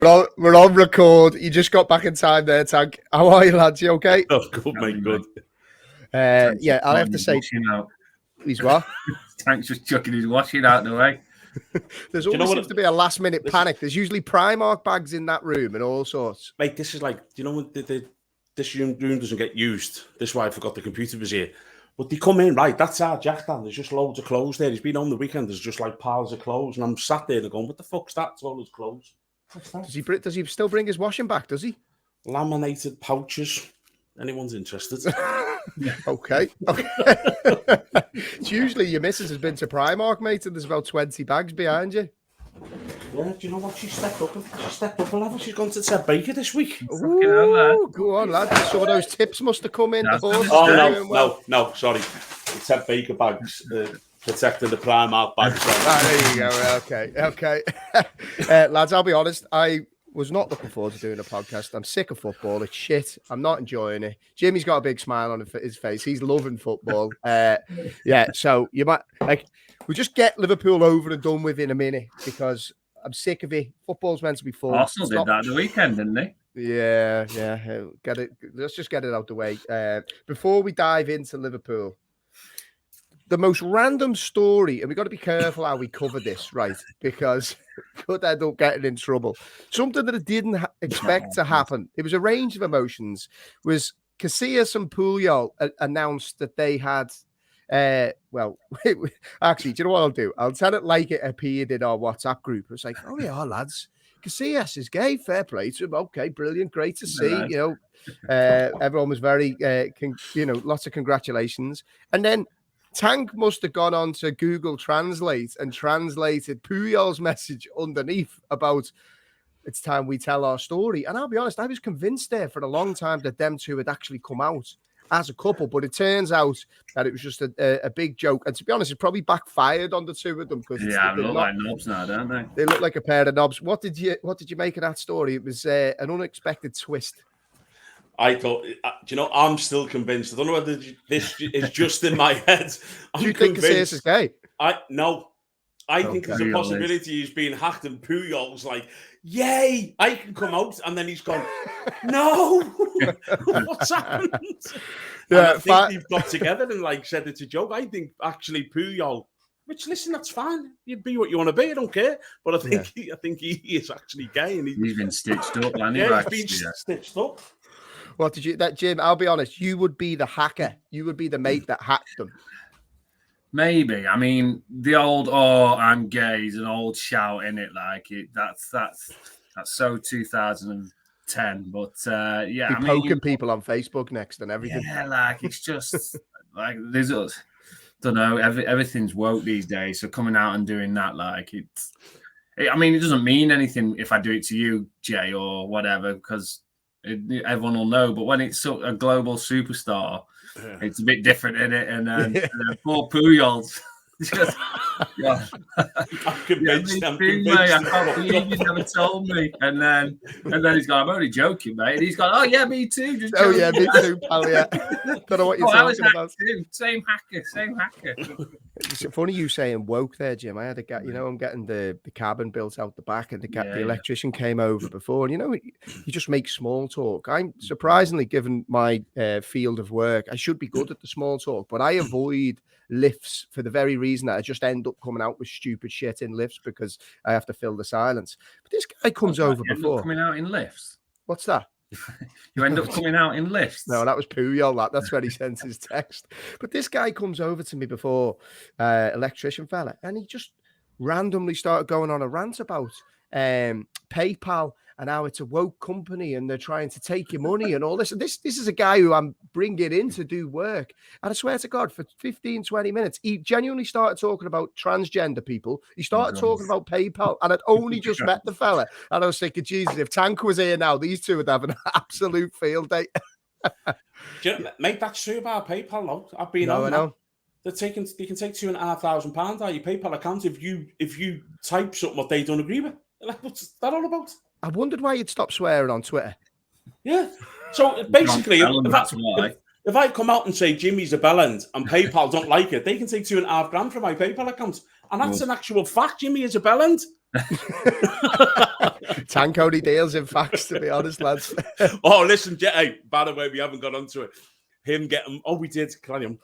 We're on record. You just got back in time there, Tank. How are you, lads? You okay? Oh, good, mate, good. Yeah, I'll have to say... He's what? Tank's just chucking his washing out the way. There's always seems to be a last-minute panic. There's usually Primark bags in that room and all sorts. Mate, this is like, you know, when this room doesn't get used. This is why I forgot the computer was here. But they come in, right, that's our jack stand. There's just loads of clothes there. He's been on the weekend. There's just like piles of clothes. And I'm sat there and going, what the fuck's that? It's all his clothes. Does he still bring his washing back, does he? Laminated pouches. Anyone's interested? Okay. It's usually your missus has been to Primark, mate, and there's about 20 bags behind you. Yeah, do you know what? She stepped up a level. She's gone to Ted Baker this week. Ooh, go on, lad. Some of those tips must have come in. No, sorry. The Ted Baker bags protecting the Primark bags. There you go. Okay. Lads, I'll be honest. I was not looking forward to doing a podcast. I'm sick of football. It's shit. I'm not enjoying it. Jimmy's got a big smile on his face. He's loving football. So you might we'll just get Liverpool over and done with in a minute because I'm sick of it. Football's meant to be fun. Arsenal did that the weekend, didn't they? Yeah. Get it. Let's just get it out the way. Before we dive into Liverpool, the most random story, and we've got to be careful how we cover this, right? Because could end up getting in trouble. Something that I didn't expect to happen. It was a range of emotions. Was Casillas and Puyol announced that they had, actually, do you know what I'll do? I'll tell it like it appeared in our WhatsApp group. It was like, oh yeah, lads, Casillas is gay. Fair play to him. Okay, brilliant, great to see. Nice. You know, everyone was very, lots of congratulations. And then Tank must have gone on to Google Translate and translated Puyol's message underneath about it's time we tell our story. And I'll be honest, I was convinced there for a long time that them two had actually come out as a couple, but it turns out that it was just a big joke. And to be honest, it probably backfired on the two of them because they look like knobs now, don't they? They look like a pair of knobs. What did you make of that story? It was an unexpected twist. I thought, I'm still convinced. I don't know whether this is just in my head. Do you think Casillas is gay? I think there's a possibility he's being hacked and Puyol's like, yay, I can come out. And then he's gone, no, what's happened? Yeah, I think they've got together and said it's a joke. I think actually Puyol, which listen, that's fine. You be what you want to be. I don't care. But I think he is actually gay. And he's been stitched up. He's been stitched up. What did you, Jim? I'll be honest. You would be the hacker. You would be the mate that hacked them. Maybe. I mean, the old I'm gay is an old shout in it. That's so 2010. But poking people on Facebook next and everything. Yeah, it's just there's don't know. Everything's woke these days. So coming out and doing that, it doesn't mean anything if I do it to you, Jay, or whatever, because everyone will know. But when it's a global superstar, it's a bit different in it. And then poor Puyol. I'm convinced. I can't believe you never told me. And then he's gone, I'm only joking, mate. And he's gone, oh yeah, me too. Me too, pal. Yeah. Don't know what you're talking about. Too. Same hacker. It's funny you saying woke there, Jim. I had a guy, I'm getting the cabin built out the back, and the electrician came over before, and you just make small talk. I'm surprisingly, given my field of work, I should be good at the small talk, but I avoid lifts for the very reason that I just end up coming out with stupid shit in lifts because I have to fill the silence. But this guy comes over before. Coming out in lifts? What's that? You end up coming out in lifts? No, that was Puyol. That's where he sends his text. But this guy comes over to me before, electrician fella, and he just randomly started going on a rant about PayPal and how it's a woke company and they're trying to take your money and all this. And this is a guy who I'm bringing in to do work. And I swear to God, for 15, 20 minutes, he genuinely started talking about transgender people. He started talking about PayPal, and I'd only just met the fella. And I was thinking, Jesus, if Tank was here now, these two would have an absolute field day. Mate, that's true about PayPal, though. I've been on that. They can take £2,500 out of your PayPal account if you type something that they don't agree with. What's that all about? I wondered why you'd stop swearing on Twitter. Yeah. So basically, if I come out and say Jimmy's a bellend and PayPal don't like it, they can take £2,500 from my PayPal account. And that's an actual fact. Jimmy is a bellend. Tank only deals in facts, to be honest, lads. Oh, listen, hey, by the way, we haven't got onto it. Him getting, we did, carry on.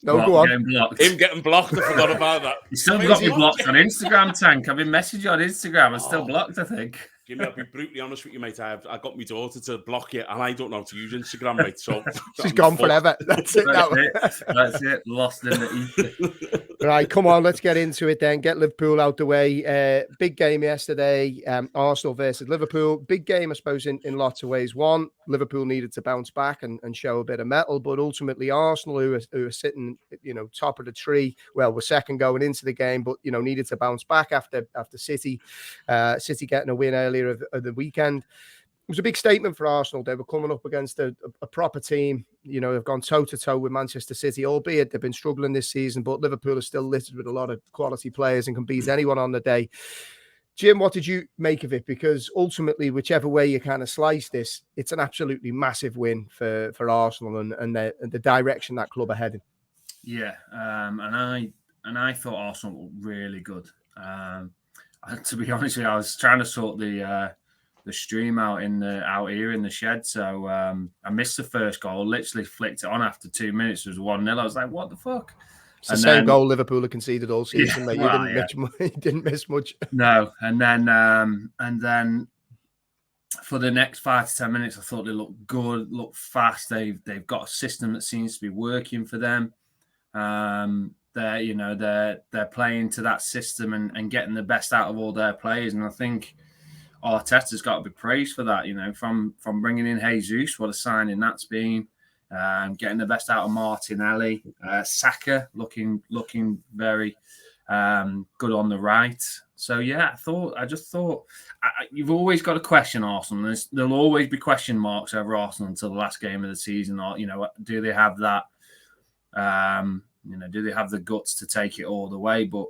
No, go on. Him getting blocked, I forgot about that. You still got me blocked on Instagram, Tank. I've been messaging you on Instagram. I'm still blocked, I think. Jimmy, I'll be brutally honest with you, mate. I got my daughter to block you, and I don't know how to use Instagram, mate. So she's gone forever. That's it. That's it. Lost in the ether. Right, come on, let's get into it then. Get Liverpool out the way. Big game yesterday. Arsenal versus Liverpool. Big game, I suppose, in lots of ways. One, Liverpool needed to bounce back and show a bit of mettle, but ultimately Arsenal, who are sitting, top of the tree, well, were second going into the game, but needed to bounce back after City getting a win earlier of the weekend. It was a big statement for Arsenal. They were coming up against a proper team. They've gone toe-to-toe with Manchester City, albeit they've been struggling this season, but Liverpool is still littered with a lot of quality players and can beat anyone on the day. Jim, what did you make of it? Because ultimately, whichever way you kind of slice this, it's an absolutely massive win for Arsenal and the direction that club are heading. Yeah, and I thought Arsenal were really good. To be honest with you, I was trying to sort the stream out here in the shed, so I missed the first goal. Literally flicked it on after 2 minutes. It was 1-0. I was like, "What the fuck?" It's the same goal Liverpool have conceded all season. Yeah, You didn't miss much. No, and then for the next 5 to 10 minutes, I thought they looked good, looked fast. They've got a system that seems to be working for them. They're playing to that system and getting the best out of all their players, and I think Arteta's got to be praised for that. From bringing in Jesus, what a signing that's been. Getting the best out of Martinelli, Saka looking very good on the right. So yeah, I just thought you've always got to question Arsenal. There'll always be question marks over Arsenal until the last game of the season. Or do they have that? Do they have the guts to take it all the way? But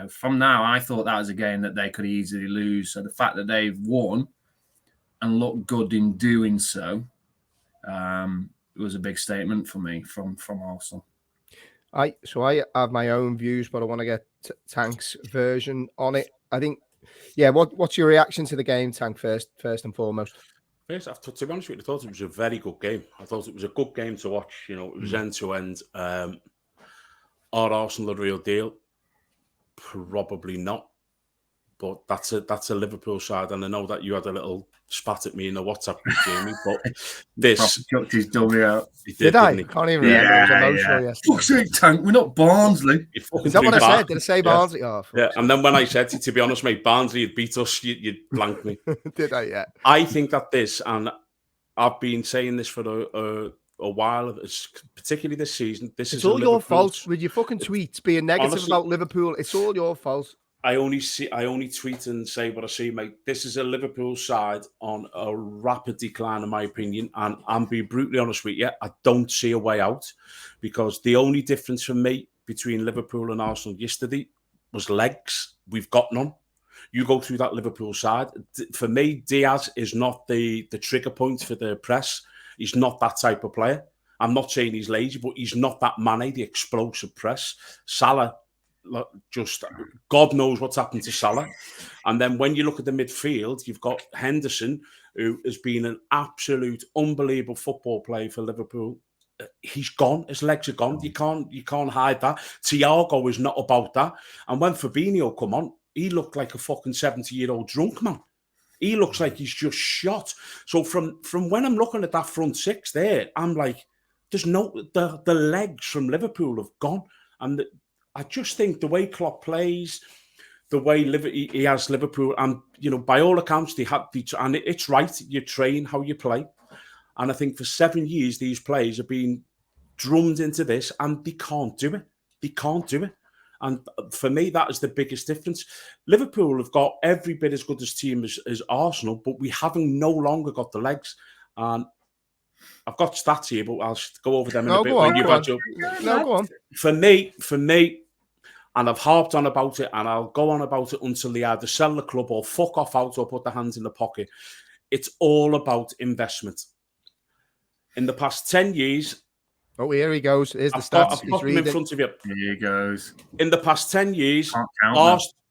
from now, I thought that was a game that they could easily lose. So the fact that they've won and looked good in doing so, it was a big statement for me from Arsenal. I have my own views, but I want to get Tank's version on it. I think, yeah. What's your reaction to the game, Tank? First and foremost. First, to be honest with you, I thought it was a very good game. I thought it was a good game to watch. It was end to end. Are Arsenal the real deal? Probably not. But that's a Liverpool side, and I know that you had a little spat at me in the WhatsApp group, Jamie. But this chucked his dummy out. Did I? Can't even remember. It was emotional yesterday. Fuck's sake, Tank, we're not Barnsley. Is that what I said? Did I say Barnsley? Oh, yeah. And then when I said to be honest, mate, Barnsley had beat us, you'd blank me. Did I? Yeah. I think that this, and I've been saying this for a while, particularly this season. It's all your fault with your fucking tweets being negative honestly, about Liverpool. It's all your fault. I only tweet and say what I see, mate. This is a Liverpool side on a rapid decline, in my opinion. And I'm being brutally honest with you, I don't see a way out, because the only difference for me between Liverpool and Arsenal yesterday was legs. We've got none. You go through that Liverpool side. For me, Diaz is not the trigger point for the press. He's not that type of player. I'm not saying he's lazy, but he's not that Mane, the explosive press. Salah, just God knows what's happened to Salah. And then when you look at the midfield, you've got Henderson, who has been an absolute unbelievable football player for Liverpool. He's gone. His legs are gone. You can't hide that. Thiago is not about that. And when Fabinho come on, he looked like a fucking 70-year-old drunk man. He looks like he's just shot. So from when I'm looking at that front six there, I'm like, there's the legs from Liverpool have gone. And I just think the way Klopp plays, the way he has Liverpool, and by all accounts and it's right. You train how you play, and I think for 7 years these players have been drummed into this, and they can't do it. They can't do it, and for me that is the biggest difference. Liverpool have got every bit as good a team as Arsenal, but we haven't no longer got the legs. And I've got stats here, but I'll go over them in a bit. Go on. For me. And I've harped on about it, and I'll go on about it until they either sell the club or fuck off out or put their hands in the pocket. It's all about investment. In the past 10 years... Oh, here he goes. Here's the stats. I've got them in front of you. Here he goes. In the past 10 years,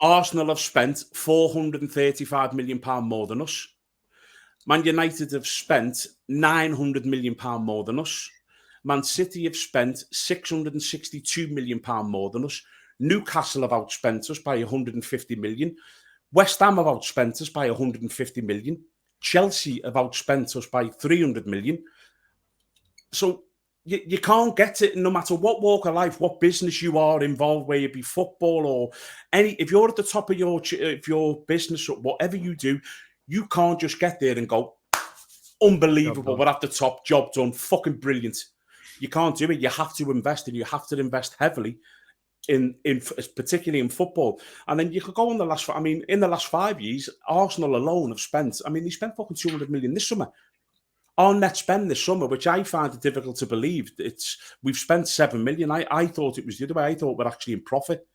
Arsenal have spent £435 million more than us. Man United have spent £900 million more than us. Man City have spent £662 million more than us. Newcastle have outspent us by 150 million. West Ham have outspent us by 150 million. Chelsea have outspent us by 300 million. So you can't get it no matter what walk of life, what business you are involved, whether it be football or any. If you're at the top of your business or whatever you do, you can't just get there and go, unbelievable, we're at the top, job done, fucking brilliant. You can't do it. You have to invest, and you have to invest heavily in particularly in football. And then you could go on in the last 5 years, Arsenal alone have spent, they spent fucking 200 million this summer. Our net spend this summer, which I find it difficult to believe, we've spent 7 million. I thought it was the other way. I thought we're actually in profit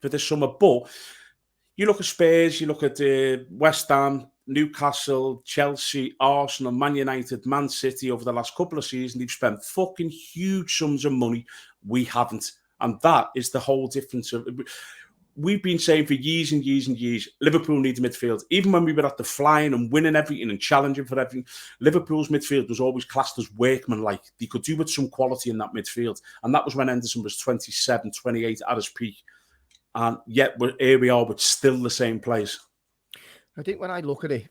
for this summer. But you look at Spurs, you look at West Ham, Newcastle, Chelsea, Arsenal, Man United, Man City over the last couple of seasons, they've spent fucking huge sums of money. We haven't. And that is the whole difference. We've been saying for years and years and years, Liverpool needs midfield. Even when we were at the flying and winning everything and challenging for everything, Liverpool's midfield was always classed as workmanlike. They could do with some quality in that midfield. And that was when Henderson was 27, 28 at his peak. And yet here we are with still the same players. I think when I look at it,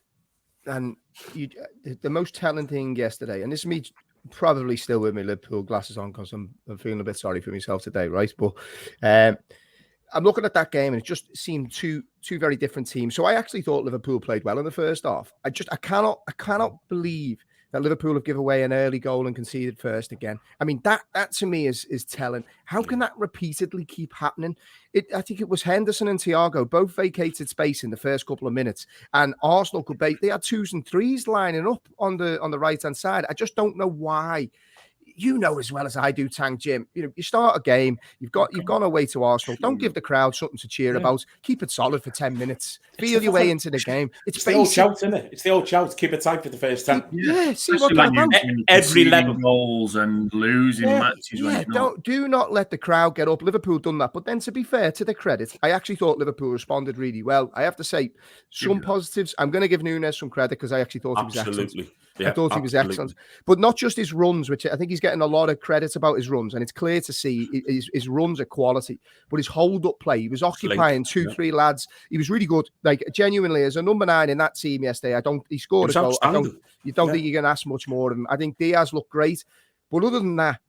and the most telling thing yesterday, and this is me probably still with my Liverpool glasses on because I'm feeling a bit sorry for myself today, right? But I'm looking at that game and it just seemed two very different teams. So I actually thought Liverpool played well in the first half. I cannot believe that Liverpool have given away an early goal and conceded first again. That to me is telling. How can that repeatedly keep happening? I think it was Henderson and Thiago both vacated space in the first couple of minutes, and Arsenal they had 2s and 3s lining up on the right hand side. I just don't know why. You know as well as I do, Tank Jim. You start a game. You've gone away to Arsenal. Don't give the crowd something to cheer about. Keep it solid for 10 minutes. Feel your way into the game. It's the old shout, isn't it? It's the old shout. Keep it tight for the first 10. See what kind of every level goals and losing matches. Do not let the crowd get up. Liverpool done that, but then to be fair to the credit, I actually thought Liverpool responded really well. I have to say some positives. I'm going to give Núñez some credit because I actually thought he was excellent. I thought he was excellent, but not just his runs, which I think he's getting a lot of credit about his runs, and it's clear to see his runs are quality, but his hold-up play, he was occupying 2-3 lads. He was really good, like genuinely as a number 9 in that team yesterday. He scored a goal. You don't think you can ask much more of him. I think Diaz looked great, but other than that,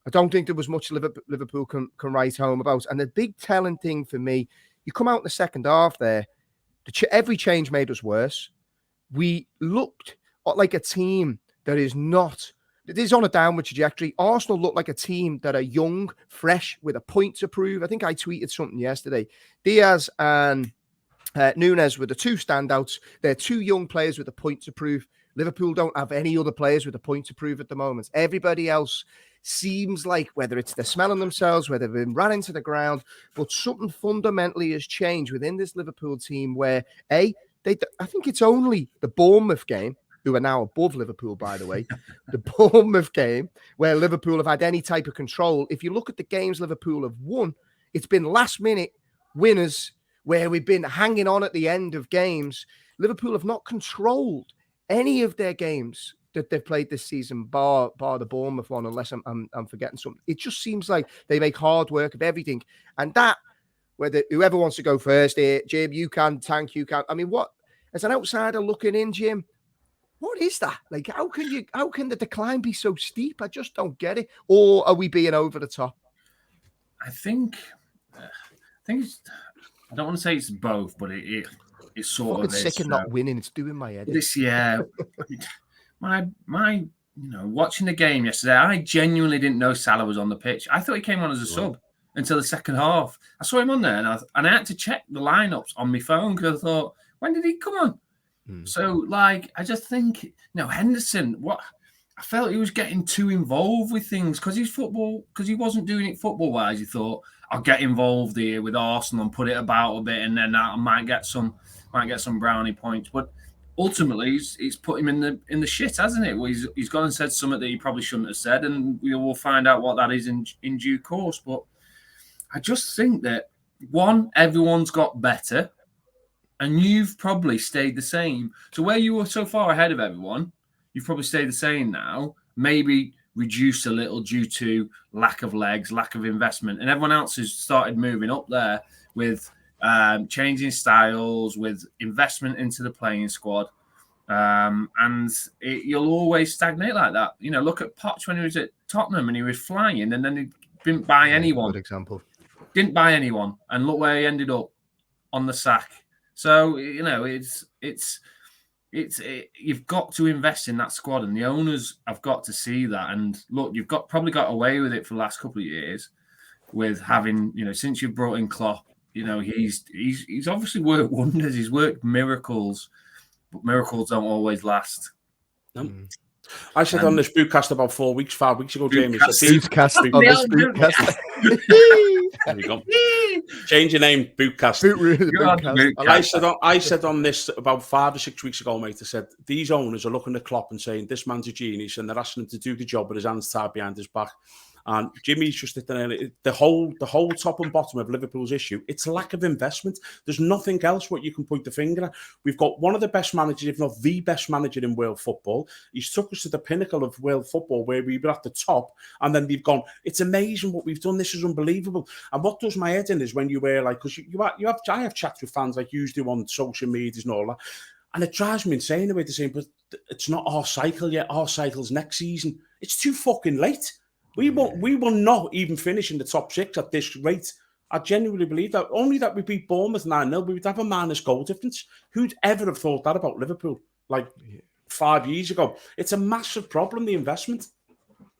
I don't think there was much Liverpool can write home about. And the big telling thing for me, you come out in the second half there, every change made us worse. We looked like a team that is on a downward trajectory. Arsenal look like a team that are young, fresh, with a point to prove. I think I tweeted something yesterday. Diaz and Núñez were the two standouts. They're two young players with a point to prove. Liverpool don't have any other players with a point to prove at the moment. Everybody else seems like, whether it's they're smelling themselves, whether they've been run into the ground, but something fundamentally has changed within this Liverpool team where, I think it's only the Bournemouth game, who are now above Liverpool, by the way, the Bournemouth game, where Liverpool have had any type of control. If you look at the games Liverpool have won, it's been last-minute winners where we've been hanging on at the end of games. Liverpool have not controlled any of their games that they've played this season, bar the Bournemouth one, unless I'm forgetting something. It just seems like they make hard work of everything. And that, whoever wants to go first here, Jim, you can, Tank, you can. What, as an outsider looking in, Jim, what is that? Like, how can the decline be so steep? I just don't get it. Or are we being over the top? I think it's, I don't want to say it's both, but it's sort of sick of not winning. It's doing my head. This year, my watching the game yesterday, I genuinely didn't know Salah was on the pitch. I thought he came on as a sub until the second half. I saw him on there, and I had to check the lineups on my phone because I thought, when did he come on? So, I just think, Henderson, I felt he was getting too involved with things because he wasn't doing it football-wise. He thought, I'll get involved here with Arsenal and put it about a bit, and then I might get some brownie points. But ultimately, he's put him in the shit, hasn't it? Well, he's gone and said something that he probably shouldn't have said, and we will find out what that is in due course. But I just think that one, everyone's got better, and you've probably stayed the same. So where you were so far ahead of everyone, you've probably stayed the same now. Maybe reduced a little due to lack of legs, lack of investment, and everyone else has started moving up there with changing styles, with investment into the playing squad. You'll always stagnate like that. You know, look at Poch when he was at Tottenham and he was flying, and then he didn't buy anyone. Good example. Didn't buy anyone, and look where he ended up, on the sack. So you know, you've got to invest in that squad, and the owners have got to see that. And look, you've probably got away with it for the last couple of years, with having, you know, since you've brought in Klopp, you know, he's obviously worked wonders. He's worked miracles. But miracles don't always last. No. I said on this Bootcast about 5 weeks ago, Jamie. Bootcast on this Bootcast. There you go. Change your name, Bootcast. Bootcast. I said on this about 5 or 6 weeks ago, mate. I said these owners are looking at Klopp and saying this man's a genius, and they're asking him to do the job with his hands tied behind his back. And Jimmy's just the whole top and bottom of Liverpool's issue. It's lack of investment. There's nothing else what you can point the finger at. We've got one of the best managers, if not the best manager in world football. He's took us to the pinnacle of world football where we were at the top, and then they've gone, it's amazing what we've done. This is unbelievable. And what does my head in is when you wear like, because I have chats with fans like you do on social medias and all that. And it drives me insane the way they're saying, but it's not our cycle yet. Our cycle's next season. It's too fucking late. We will not even finish in the top 6 at this rate. I genuinely believe that. Only that we beat Bournemouth 9-0, we would have a minus goal difference. Who'd ever have thought that about Liverpool? Like 5 years ago. It's a massive problem, the investment.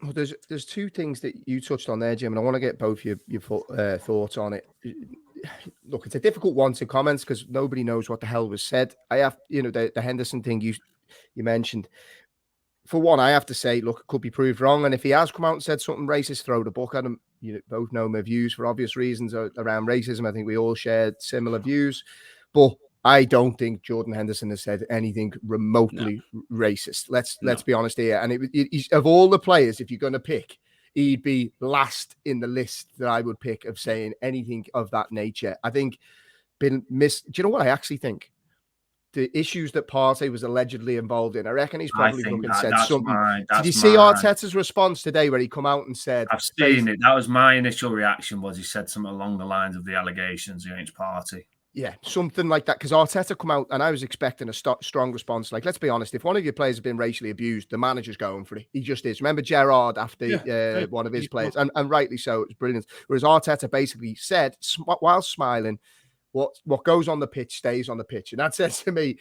Well, there's two things that you touched on there, Jim, and I want to get both your thoughts on it. Look, it's a difficult one to comment because nobody knows what the hell was said. I have, you know, the Henderson thing you mentioned. For one, I have to say, look, it could be proved wrong. And if he has come out and said something racist, throw the book at him. You both know my views for obvious reasons around racism. I think we all shared similar views. But I don't think Jordan Henderson has said anything remotely racist. Let's be honest here. And he's, of all the players, if you're going to pick, he'd be last in the list that I would pick of saying anything of that nature. I think do you know what I actually think? The issues that Partey was allegedly involved in, I reckon he's probably looking and said something. Did you see Arteta's response today where he come out and said... I've seen it. That was my initial reaction, was he said something along the lines of the allegations against Partey. Yeah, something like that. Because Arteta come out and I was expecting a strong response. Like, let's be honest, if one of your players has been racially abused, the manager's going for it. He just is. Remember Gerrard after one of his players? And rightly so, it was brilliant. Whereas Arteta basically said, while smiling, what goes on the pitch stays on the pitch. And that says to me,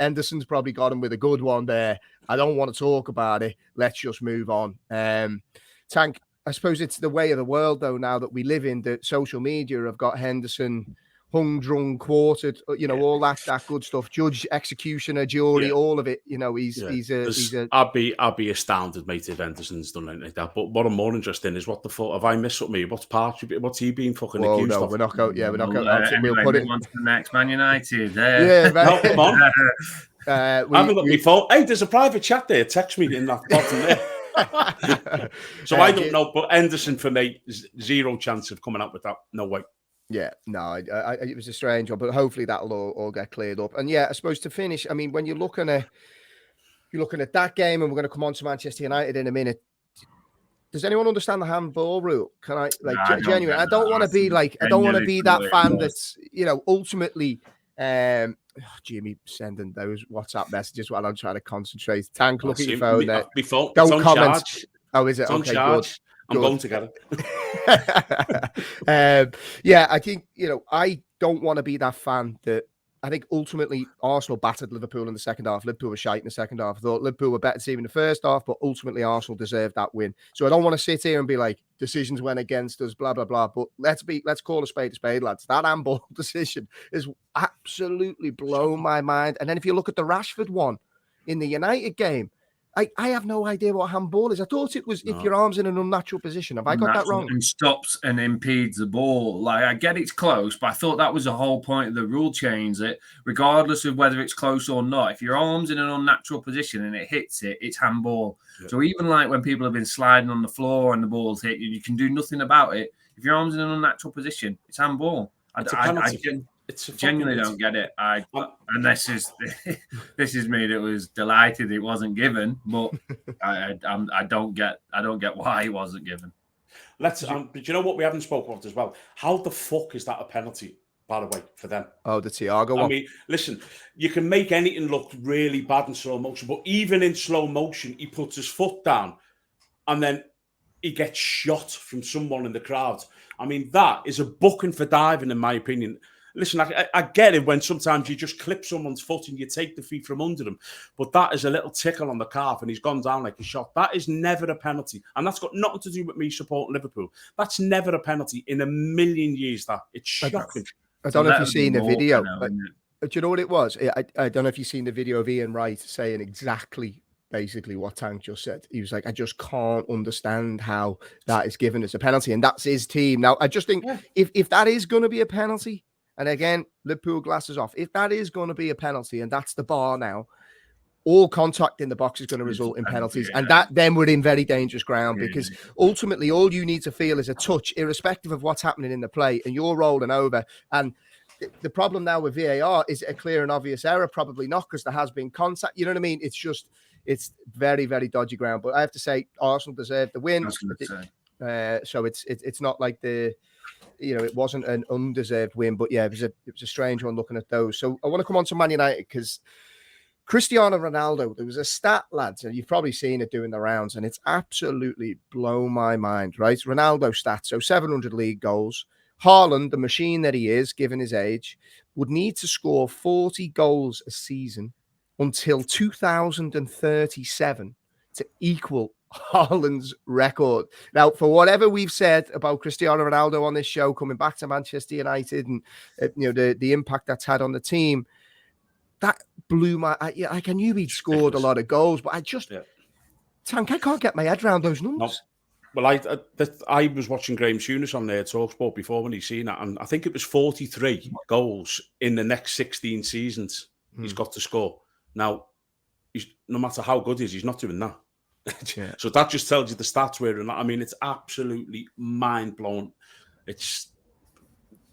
Henderson's probably got him with a good one there. I don't want to talk about it. Let's just move on. Tank, I suppose it's the way of the world, though, now that we live in, that social media have got Henderson hung, drunk, quartered, you know, all that good stuff. Judge, executioner, jury, all of it. You know, he's a. I'd be astounded, mate, if Henderson's done anything like that. But what I'm more interested in is what the fuck have I missed me? What's he been fucking accused of? We're not going. Yeah, we're not going. Anyway, we'll put it on to the next Man United. Yeah, no, come on. I haven't got my phone. Hey, there's a private chat there. Text me in that bottom there. So I don't know, but Henderson for me, zero chance of coming up with that. No way. Yeah, no, it was a strange one, but hopefully that'll all get cleared up. And yeah, I suppose to finish, I mean, when you're looking at that game, and we're going to come on to Manchester United in a minute. Does anyone understand the handball rule? Can I genuinely? I don't want to be like, I don't want to be that fan that's, you know, ultimately. Jimmy sending those WhatsApp messages while I'm trying to concentrate. Tank, look at your phone there. Don't comment. Oh, is it? Okay, good. I'm going together. Yeah, I think, you know, I don't want to be that fan that I think ultimately Arsenal battered Liverpool in the second half. Liverpool were shite in the second half. I thought Liverpool were better team in the first half, but ultimately Arsenal deserved that win. So I don't want to sit here and be like, decisions went against us, blah, blah, blah. But let's call a spade, lads. That handball decision is absolutely blown my mind. And then if you look at the Rashford one in the United game, I have no idea what handball is. I thought it was if your arm's in an unnatural position. Have I got that wrong? And stops and impedes the ball. Like, I get it's close, but I thought that was the whole point of the rule change, that regardless of whether it's close or not, if your arm's in an unnatural position and it hits it, it's handball. Yeah. So even like when people have been sliding on the floor and the ball's hit you, you can do nothing about it. If your arm's in an unnatural position, it's handball. It's a penalty. I genuinely don't get it. And this is me that was delighted it wasn't given, but I don't get why it wasn't given. But you know what we haven't spoken about as well? How the fuck is that a penalty, by the way, for them? Oh, the Thiago one. I mean, listen, you can make anything look really bad in slow motion, but even in slow motion, he puts his foot down and then he gets shot from someone in the crowd. I mean, that is a booking for diving, in my opinion. Listen, I get it when sometimes you just clip someone's foot and you take the feet from under them, but that is a little tickle on the calf and he's gone down like a shot. That is never a penalty. And that's got nothing to do with me supporting Liverpool. That's never a penalty in a million years. It's shocking. I don't know if you've seen the video. Do you know what it was? I don't know if you've seen the video of Ian Wright saying exactly basically what Tank just said. He was like, I just can't understand how that is given as a penalty. And that's his team. Now, I just think if that is going to be a penalty, and again, Liverpool glasses off, if that is going to be a penalty and that's the bar now, all contact in the box is going to result in penalties. And that then we're in very dangerous ground because ultimately all you need to feel is a touch, irrespective of what's happening in the play, and you're rolling over. And the problem now with VAR is it a clear and obvious error? Probably not, because there has been contact. You know what I mean? It's very, very dodgy ground. But I have to say, Arsenal deserved the win. So it's not like it wasn't an undeserved win, but yeah, it was a strange one looking at those. So I want to come on to Man United because Cristiano Ronaldo, there was a stat, lads, and you've probably seen it doing the rounds, and it's absolutely blown my mind, right? Ronaldo stats, so 700 league goals. Haaland, the machine that he is, given his age, would need to score 40 goals a season until 2037 to equal Haaland's record. Now, for whatever we've said about Cristiano Ronaldo on this show, coming back to Manchester United and the impact that's had on the team, that blew my. I knew he'd scored a lot of goals, but Tank, I can't get my head around those numbers. No. Well, I was watching Graham Souness on there TalkSport before when he's seen that, and I think it was 43 goals in the next 16 seasons he's got to score. Now, no matter how good he is, he's not doing that. So that just tells you the stats where and I mean, it's absolutely mind blowing.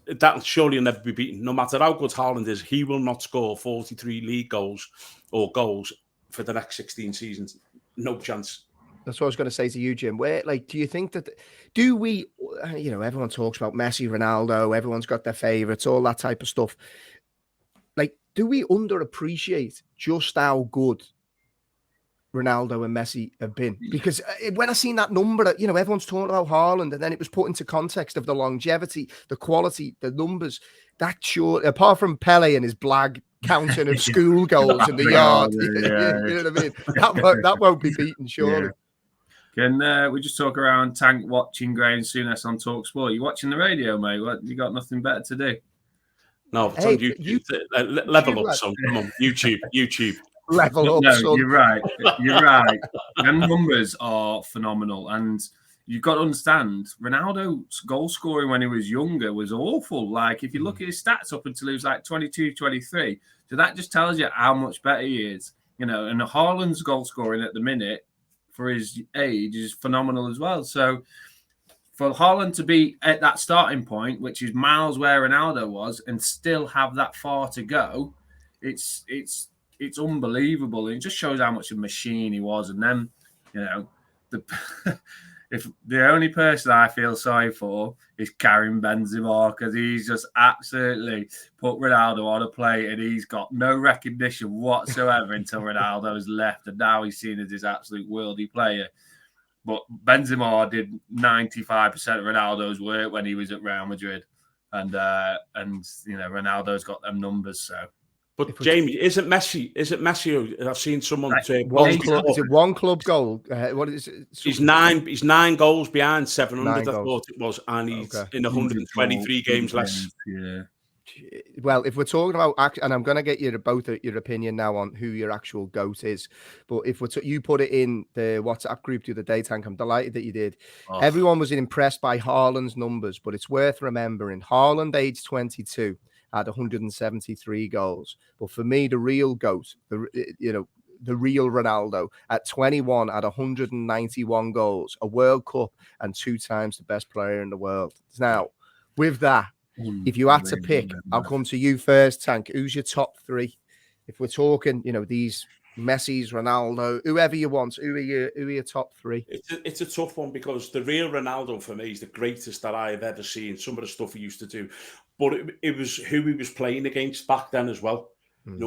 That'll surely never be beaten. No matter how good Haaland is, he will not score 43 league goals for the next 16 seasons. No chance. That's what I was going to say to you, Jim. Where, do you think do we, everyone talks about Messi, Ronaldo, everyone's got their favourites, all that type of stuff. Do we underappreciate just how good Ronaldo and Messi have been? Because when I seen that number, everyone's talking about Haaland, and then it was put into context of the longevity, the quality, the numbers. That sure, apart from Pele and his blag counting of school goals in the yard, you know what I mean? That won't be beaten, surely. Can we just talk around Tank watching Graham Souness on TalkSport? You watching the radio, mate? What, you got nothing better to do? No, it's on YouTube. Level up, son. Come on, YouTube. Level up, son. You're right. Them numbers are phenomenal. And you've got to understand, Ronaldo's goal scoring when he was younger was awful. Like, if you look at his stats up until he was like 22, 23, so that just tells you how much better he is. And Haaland's goal scoring at the minute for his age is phenomenal as well. So for Haaland to be at that starting point, which is miles where Ronaldo was, and still have that far to go, it's unbelievable. It just shows how much of a machine he was. And then, if the only person I feel sorry for is Karim Benzema, because he's just absolutely put Ronaldo on a plate and he's got no recognition whatsoever until Ronaldo's left, and now he's seen as this absolute worldly player. But Benzema did 95% of Ronaldo's work when he was at Real Madrid, and Ronaldo's got them numbers. So, but Jamie, is it Messi? I've seen someone say is it one club goal? What is it? He's 9 goals behind 700. I thought it was, and he's in 123 games less. Yeah. Well, if we're talking about, and I'm going to get you both your opinion now on who your actual GOAT is, but if you put it in the WhatsApp group the other day, Tank, I'm delighted that you did. Everyone was impressed by Haaland's numbers, but it's worth remembering Haaland, age 22, had 173 goals. But for me, the real GOAT, the real Ronaldo, at 21 had 191 goals, a World Cup, and 2 times the best player in the world. Now, with that, If you had to pick, I'll come to you first, Tank. Who's your top three? If we're talking, these Messi's, Ronaldo, whoever you want, who are your top three? It's a tough one because the real Ronaldo for me is the greatest that I have ever seen. Some of the stuff he used to do, but it was who he was playing against back then as well.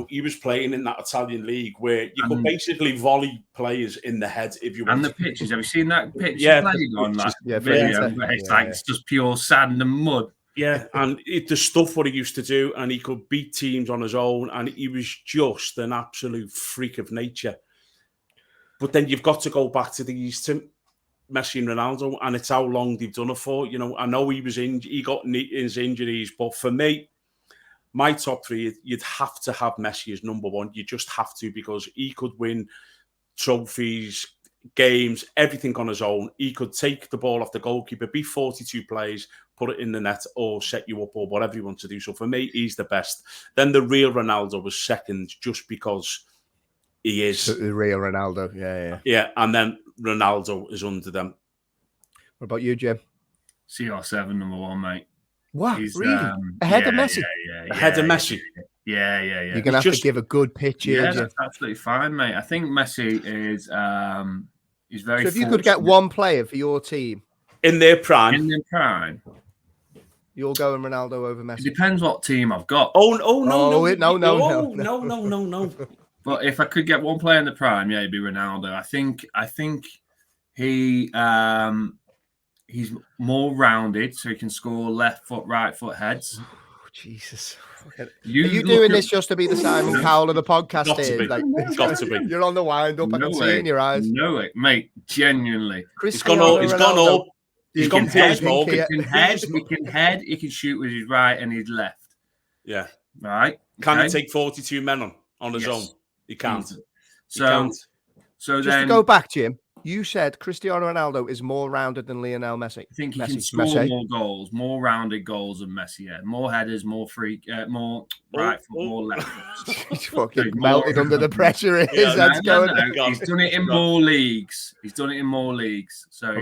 He was playing in that Italian league where you could basically volley players in the head if you want. And the pitches, have you seen that pitch? Yeah, playing on that video. It's like it's just pure sand and mud. Yeah, and the stuff what he used to do, and he could beat teams on his own, and he was just an absolute freak of nature. But then you've got to go back to these two, Messi and Ronaldo, and it's how long they've done it for. I know he got his injuries, but for me, my top three, you'd have to have Messi as number one. You just have to, because he could win trophies, games, everything on his own. He could take the ball off the goalkeeper, beat 42 players, put it in the net, or set you up, or whatever you want to do. So for me, he's the best. Then the real Ronaldo was second, just because he is the real Ronaldo. Yeah, and then Ronaldo is under them. What about you, Jim? CR7 number one, mate. What? Really? Ahead of Messi? Ahead of Messi? Yeah. You're going to have to give a good pitch here. Yeah, that's absolutely fine, mate. I think Messi is very. So if you could get one player for your team in their prime, you're going Ronaldo over Messi. It depends what team I've got. No. But if I could get one player in the prime, it'd be Ronaldo. I think he's more rounded, so he can score left foot, right foot heads. Oh, Jesus. Are you doing this just to be the Simon Cowell of the podcast? Got to be. You're on the wind up. I can see it in your eyes. No, mate. Genuinely. He's gone up. He's gone full smoke. He can head. He can shoot with his right and his left. Yeah. Right. Can he take 42 men on his own? He can't. So just to go back, Jim, you said Cristiano Ronaldo is more rounded than Lionel Messi. I think he can score more goals, more rounded goals than Messi. Yeah, more headers, more more right foot, more left. He's fucking melted under the pressure. He's done it in more leagues. So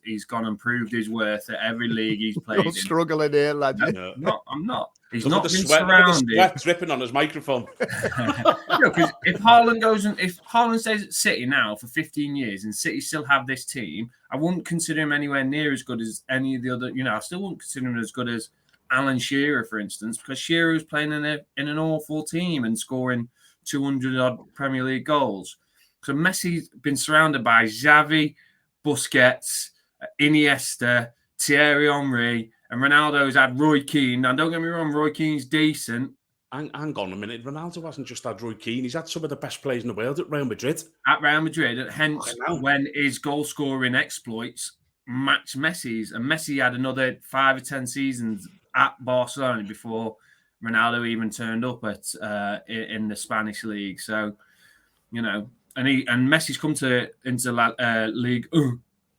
he's gone and proved his worth at every league he's played. You're struggling here, lad. No, I'm not. He's not been surrounded. Sweat dripping on his microphone. Because if Haaland stays at City now for 15 years and City still have this team, I wouldn't consider him anywhere near as good as any of the other. I still wouldn't consider him as good as Alan Shearer, for instance, because Shearer was playing in an awful team and scoring 200 odd Premier League goals. So Messi's been surrounded by Xavi, Busquets, Iniesta, Thierry Henry. And Ronaldo's had Roy Keane. Now, don't get me wrong, Roy Keane's decent. Hang on a minute. Ronaldo hasn't just had Roy Keane. He's had some of the best players in the world at Real Madrid. And hence when his goal-scoring exploits match Messi's. And Messi had another 5 or 10 seasons at Barcelona before Ronaldo even turned up in the Spanish league. So, and Messi's come into La League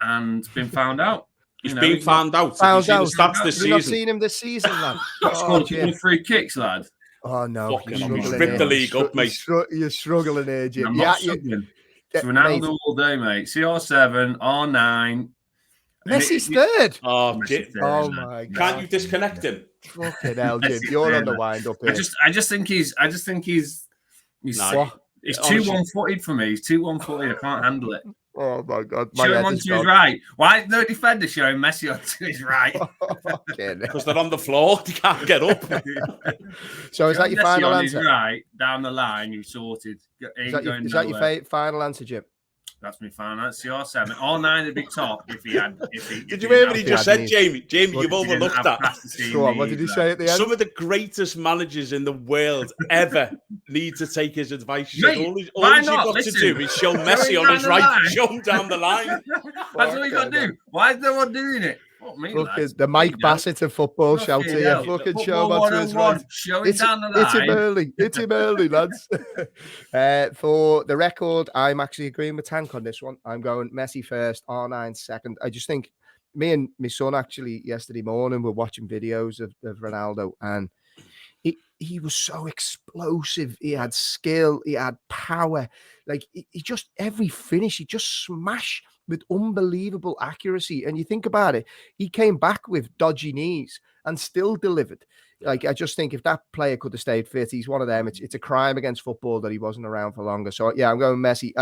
and been found out. He's been found out. Stats this season. You've not seen him this season, lad. Scored 3 kicks, lad. Oh, no. He's ripped the league up, mate. You're struggling here, Jim. I'm not struggling. It's Ronaldo all day, mate. CR7, R9. Messi's third. Oh, my God. Can't you disconnect him? Fucking hell, Jim. You're on the wind up here. I just think he's too one-footed for me. He's too one-footed. I can't handle it. Oh my God! Show him onto his right. Why is no defender showing Messi onto his right? Because they're on the floor. They can't get up. So is that your final answer? Right down the line, you sorted. Is that your final answer, Jim? That's my final answer. CR7. R9 would be top if he had. Did you hear what he just said, Jamie? Jamie, you've overlooked that. Go on, what did he say at the end? Some of the greatest managers in the world ever need to take his advice. He said, all you've got to do is show Messi on his right, show him down the line. That's all you got to do. Why is no one doing it? The Mike Bassett of football shout here. Fucking show him to his right. Show him down the line. Hit him early, lads. For the record, I'm actually agreeing with Tank on this one. I'm going Messi first, R9 second. I just think me and my son actually yesterday morning were watching videos of Ronaldo, and he was so explosive. He had skill. He had power. Like he just every finish, he just smash with unbelievable accuracy. And you think about it, he came back with dodgy knees and still delivered. Like, I just think if that player could have stayed fit, he's one of them. It's a crime against football that he wasn't around for longer. So yeah, I'm going Messi.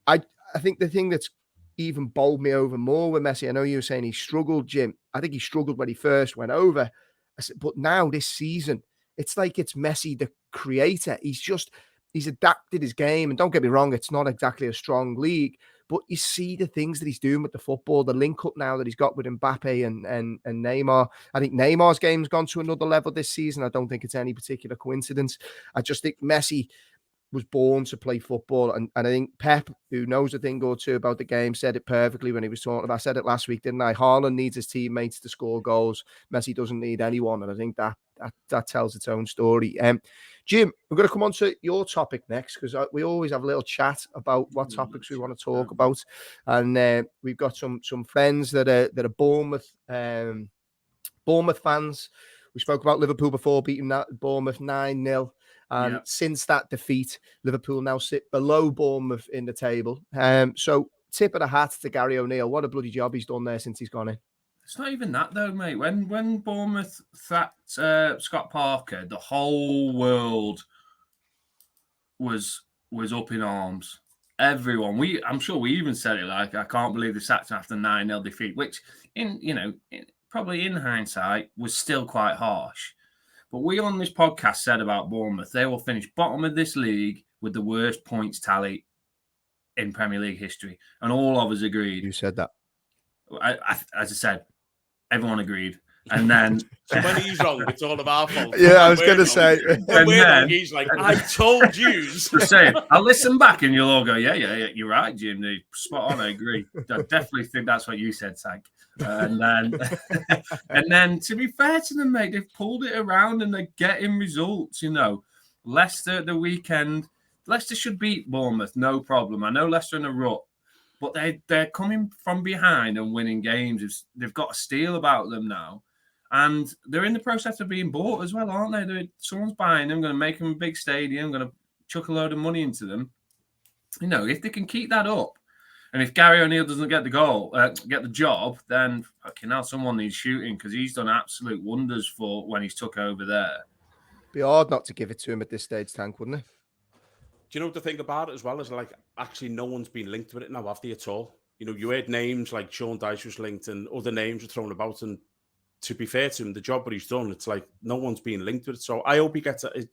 I think the thing that's even bowled me over more with Messi, I know you were saying he struggled, Jim. I think he struggled when he first went over. But now this season, it's like it's Messi, the creator. He's adapted his game. And don't get me wrong, it's not exactly a strong league, but you see the things that he's doing with the football, the link up now that he's got with Mbappe and Neymar. I think Neymar's game's gone to another level this season. I don't think it's any particular coincidence. I just think Messi was born to play football. And I think Pep, who knows a thing or two about the game, said it perfectly when he was talking about, I said it last week, didn't I? Haaland needs his teammates to score goals. Messi doesn't need anyone. And I think that tells its own story. Jim, we're going to come on to your topic next, because we always have a little chat about what topics we want to talk about. And we've got some friends that are Bournemouth fans. We spoke about Liverpool before, beating Bournemouth 9-0. And since that defeat, Liverpool now sit below Bournemouth in the table. So tip of the hat to Gary O'Neill. What a bloody job he's done there since he's gone in. It's not even that though, mate. When Bournemouth sacked Scott Parker, the whole world was up in arms. Everyone. I'm sure we even said it, like, I can't believe they sacked him after 9-0 defeat, which probably in hindsight was still quite harsh. But we on this podcast said about Bournemouth, they will finish bottom of this league with the worst points tally in Premier League history. And all of us agreed. You said that. As I said, everyone agreed. And then... So when he's wrong, it's all of our fault. Yeah, I was going to say... And then he's like, I told you. Say, I'll listen back and you'll all go, yeah, you're right, Jim. Spot on, I agree. I definitely think that's what you said, Tank. And then, to be fair to them, mate, they've pulled it around and they're getting results. Leicester at the weekend. Leicester should beat Bournemouth, no problem. I know Leicester in a rut, but they're coming from behind and winning games. They've got a steal about them now, and they're in the process of being bought as well, aren't they? Someone's buying them, going to make them a big stadium, going to chuck a load of money into them. If they can keep that up. And if Gary O'Neill doesn't get the job, then fucking hell, someone needs shooting, because he's done absolute wonders for when he's took over there. Be hard not to give it to him at this stage, Tank, wouldn't it? Do you know what the thing about it as well is, like, actually no one's been linked with it now, have they, at all? You heard names like Sean Dyche was linked and other names were thrown about, and to be fair to him, the job that he's done, it's like no one's been linked with it. So I hope he gets it.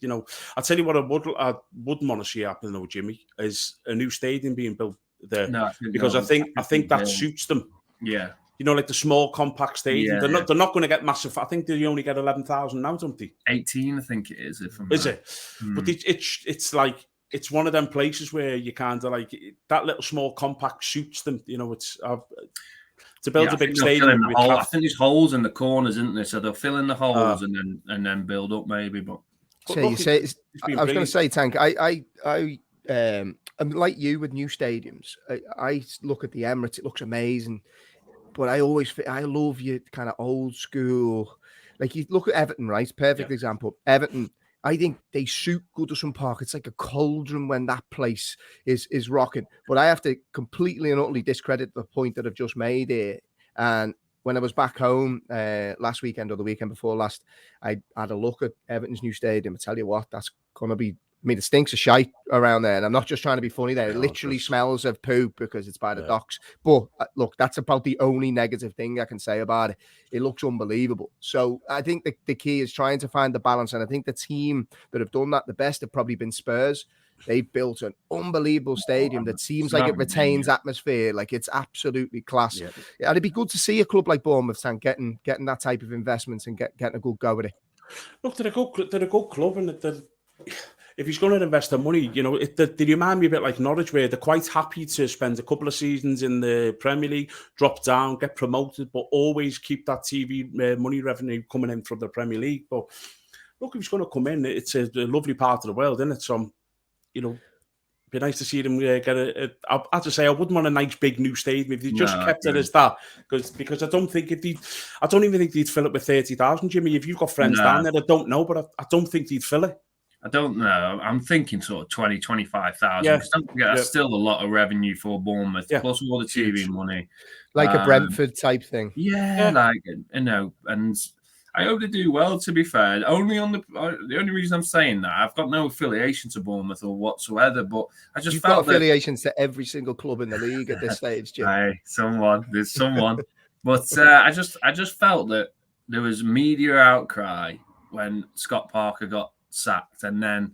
I'll tell you what I wouldn't want to see happen though, Jimmy, is a new stadium being built there, because I think that suits them. Yeah, like the small compact stadium. Yeah, they're not going to get massive. I think they only get 11,000 now, don't they? 18, I think it is. Is it? But it's like, it's one of them places where you kind of like that little small compact suits them. It's to build a big stadium. I think there's holes in the corners, isn't there? So they'll fill in the holes and then build up maybe. But I was going to say, Tank, I'm like you with new stadiums. I look at the Emirates; it looks amazing, but I love your kind of old school. Like, you look at Everton, right? Perfect example. Everton. I think they suit Goodison Park. It's like a cauldron when that place is rocking. But I have to completely and utterly discredit the point that I've just made here. And when I was back home last weekend or the weekend before last, I had a look at Everton's new stadium. I tell you what, that's going to be... it stinks of shite around there. And I'm not just trying to be funny there. It literally smells of poop because it's by the docks. But look, that's about the only negative thing I can say about it. It looks unbelievable. So I think the key is trying to find the balance. And I think the team that have done that the best have probably been Spurs. They've built an unbelievable stadium that seems like it retains atmosphere. Like, it's absolutely class. Yeah. And it'd be good to see a club like Bournemouth getting that type of investments and getting a good go with it. Look, they're a good club, and if he's going to invest the money, they remind me a bit like Norwich, where they're quite happy to spend a couple of seasons in the Premier League, drop down, get promoted, but always keep that TV money revenue coming in from the Premier League. But look, if he's going to come in, it's a lovely part of the world, isn't it? So, it'd be nice to see them get as I say, I wouldn't want a nice big new stadium if they just kept it as that, because I don't even think they'd fill it with 30,000, Jimmy. If you've got friends down there, I don't know, but I don't think they'd fill it. I don't know. I'm thinking sort of 20, 25,000. Yeah. Because don't forget, that's still a lot of revenue for Bournemouth, plus all the TV money. Like a Brentford type thing. Yeah, like, you know, and I hope they do well, to be fair. The only reason I'm saying that, I've got no affiliation to Bournemouth or whatsoever, but I just You've felt got affiliations to every single club in the league at this stage, Jim. There's someone. But I just felt that there was media outcry when Scott Parker got sacked, and then,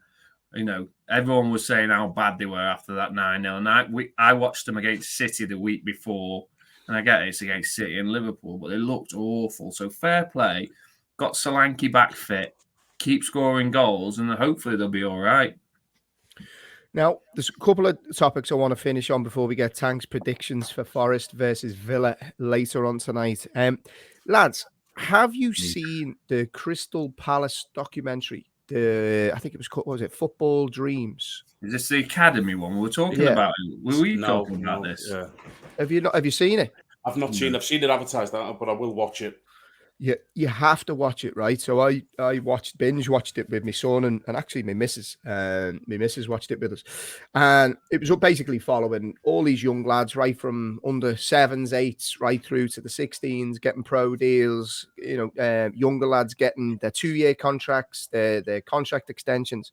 you know, everyone was saying how bad they were after that 9-0. And I watched them against City the week before, and I get it's against City and Liverpool, but they looked awful. So fair play, got Solanke back fit, keep scoring goals, and hopefully they'll be all right. Now, there's a couple of topics I want to finish on before we get Tank's predictions for Forest versus Villa later on tonight. Lads, have you seen the Crystal Palace documentary? I think it was called, what was it, Football Dreams? Is this the Academy one we were talking about? Were we talking about this? Yeah. Have you seen it? I've not seen. I've seen it advertised, but I will watch it. You have to watch it, right? So I binge watched it with my son and actually my missus. My missus watched it with us, and it was basically following all these young lads, right from under 7s, 8s, right through to the 16s, getting pro deals. You know, younger lads getting their 2-year contracts, their contract extensions,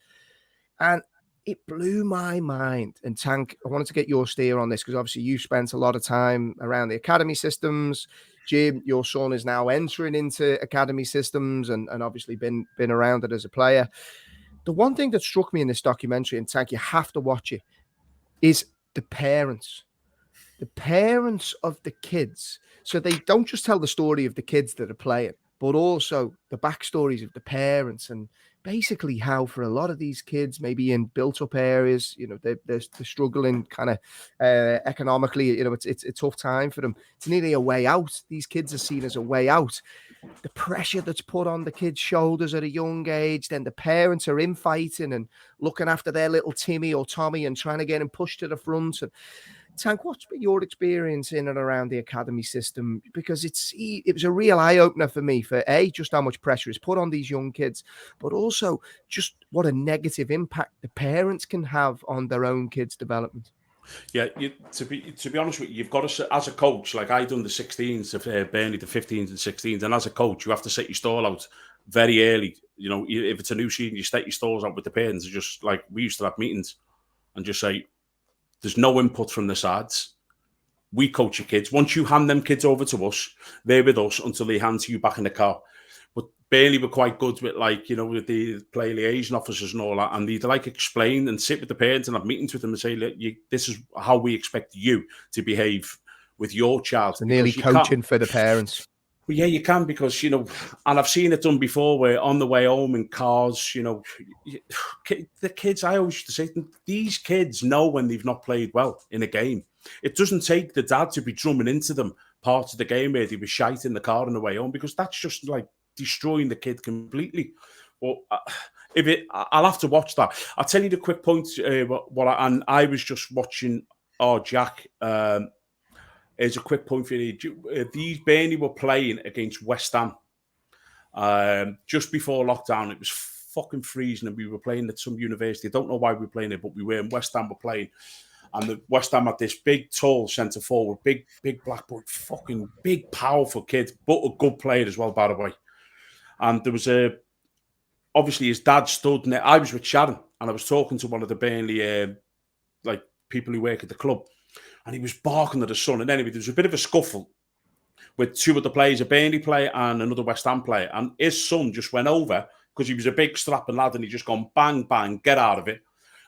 and it blew my mind. And Tank, I wanted to get your steer on this because obviously you spent a lot of time around the academy systems. Jim, your son is now entering into academy systems and obviously been around it as a player. The one thing that struck me in this documentary, and Tank, you have to watch it, is the parents. The parents of the kids. So they don't just tell the story of the kids that are playing, but also the backstories of the parents and basically how for a lot of these kids, maybe in built-up areas, you know, they're struggling kind of economically. You know, it's a tough time for them. It's nearly a way out. These kids are seen as a way out. The pressure that's put on the kids' shoulders at a young age, then the parents are infighting and looking after their little Timmy or Tommy and trying to get him pushed to the front. And Tank, what's been your experience in and around the academy system? Because it was a real eye-opener for me for just how much pressure is put on these young kids, but also just what a negative impact the parents can have on their own kids' development. Yeah, to be honest with you, you've got to, as a coach, like I done the 16s of Burnley, the 15s and 16s, and as a coach, you have to set your stall out very early. You know, if it's a new season, you set your stalls out with the parents. Just like we used to have meetings and just say, there's no input from the sides. We coach your kids. Once you hand them kids over to us, they're with us until they hand to you back in the car. But Burnley were quite good with, like, you know, with the player liaison officers and all that. And they'd like explain and sit with the parents and have meetings with them and say, look, this is how we expect you to behave with your child. So nearly coaching for the parents. Well, yeah, you can, because, you know, and I've seen it done before where on the way home in cars, you know, the kids, I always used to say, these kids know when they've not played well in a game. It doesn't take the dad to be drumming into them parts of the game where they were shite in the car on the way home, because that's just like destroying the kid completely. Well, I'll have to watch that. I'll tell you the quick point. I was just watching Jack. Here's a quick point for you. These Burnley were playing against West Ham just before lockdown. It was fucking freezing, and we were playing at some university. I don't know why we were playing it, but we were. And West Ham were playing, and the West Ham had this big, tall centre forward, big black boy, fucking big, powerful kid, but a good player as well, by the way. And there was obviously his dad stood near. I was with Sharon, and I was talking to one of the Burnley like people who work at the club. And he was barking at his son. And anyway, there was a bit of a scuffle with two of the players, a Burnley player and another West Ham player. And his son just went over because he was a big strapping lad, and he just gone bang, bang, get out of it.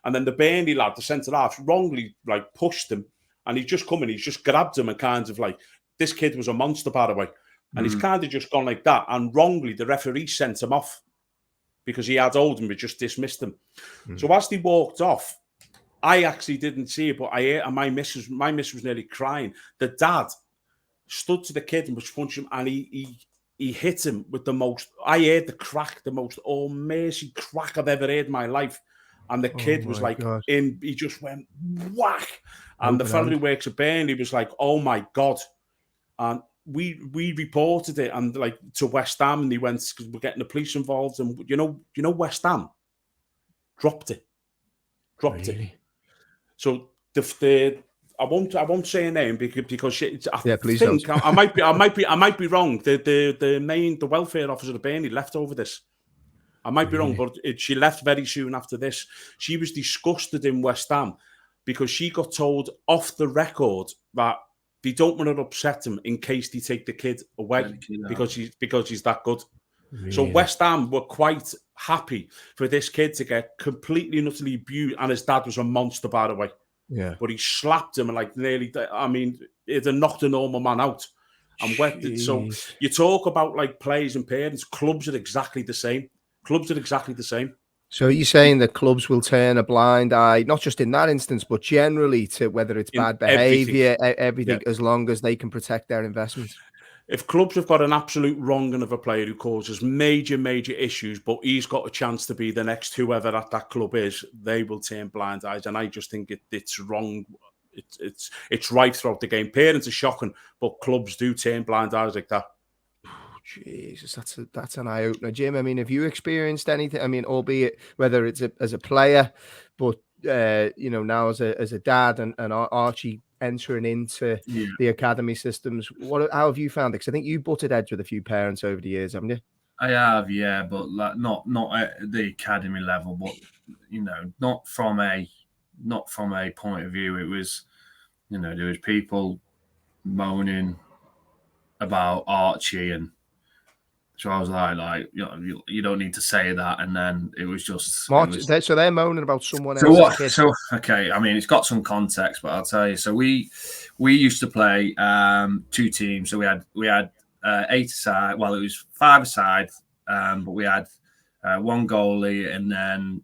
And then the Burnley lad, the centre-half, wrongly like pushed him. And he's just come in, he's just grabbed him and kind of like, this kid was a monster, by the way. And he's kind of just gone like that. And wrongly, the referee sent him off because he had hold him, but just dismissed him. So as they walked off, I actually didn't see it, but I heard, and my missus was nearly crying. The dad stood to the kid and was punching him, and he hit him with the most. I heard the crack, the most mercy crack I've ever heard in my life. And the kid was like, he just went whack. And the fellow who works at Burnley was like, oh my God. And we reported it and like to West Ham, and he went, because we're getting the police involved. And you know West Ham. dropped it. Really? So I won't say a name because please think don't. I might be wrong. The welfare officer at Burnley left over this. I might be wrong, but she left very soon after this. She was disgusted in West Ham because she got told off the record that they don't want to upset him in case they take the kid away because he's that good. Really? So West Ham were quite happy for this kid to get completely and utterly abused, and his dad was a monster, by the way. Yeah. But he slapped him and like nearly, I mean, it knocked a normal man out. And so you talk about like players and parents, clubs are exactly the same. So are you saying that clubs will turn a blind eye, not just in that instance, but generally to whether it's bad behaviour, everything, as long as they can protect their investments? If clubs have got an absolute wronging of a player who causes major issues, but he's got a chance to be the next whoever that club is, they will turn blind eyes. And I just think it's wrong. It's right throughout the game. Parents are shocking, but clubs do turn blind eyes like that. Jesus, that's an eye opener, Jim. I mean, have you experienced anything? I mean, albeit whether it's as a player, but now as a dad and Archie entering into the academy systems, how have you found it? Because I think you butted heads with a few parents over the years, haven't you? I have, yeah, but like not at the academy level, but not from a point of view. It was, there was people moaning about Archie, and so I was like, you don't need to say that. And then it was just so they're moaning about someone else. So okay, I mean, it's got some context, but I'll tell you. So we used to play 2 teams. So we had 8 aside. Well, it was 5 aside, but we had 1 goalie, and then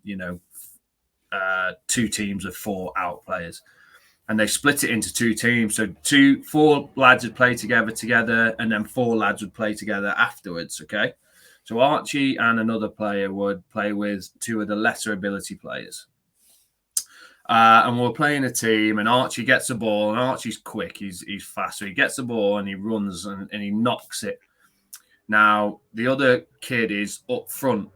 2 teams of 4 out players. And they split it into 2 teams. So 4 lads would play together, and then 4 lads would play together afterwards. Okay. So Archie and another player would play with 2 of the lesser ability players. And we're playing a team, and Archie gets the ball, and Archie's quick. He's fast. So he gets the ball and he runs and he knocks it. Now, the other kid is up front,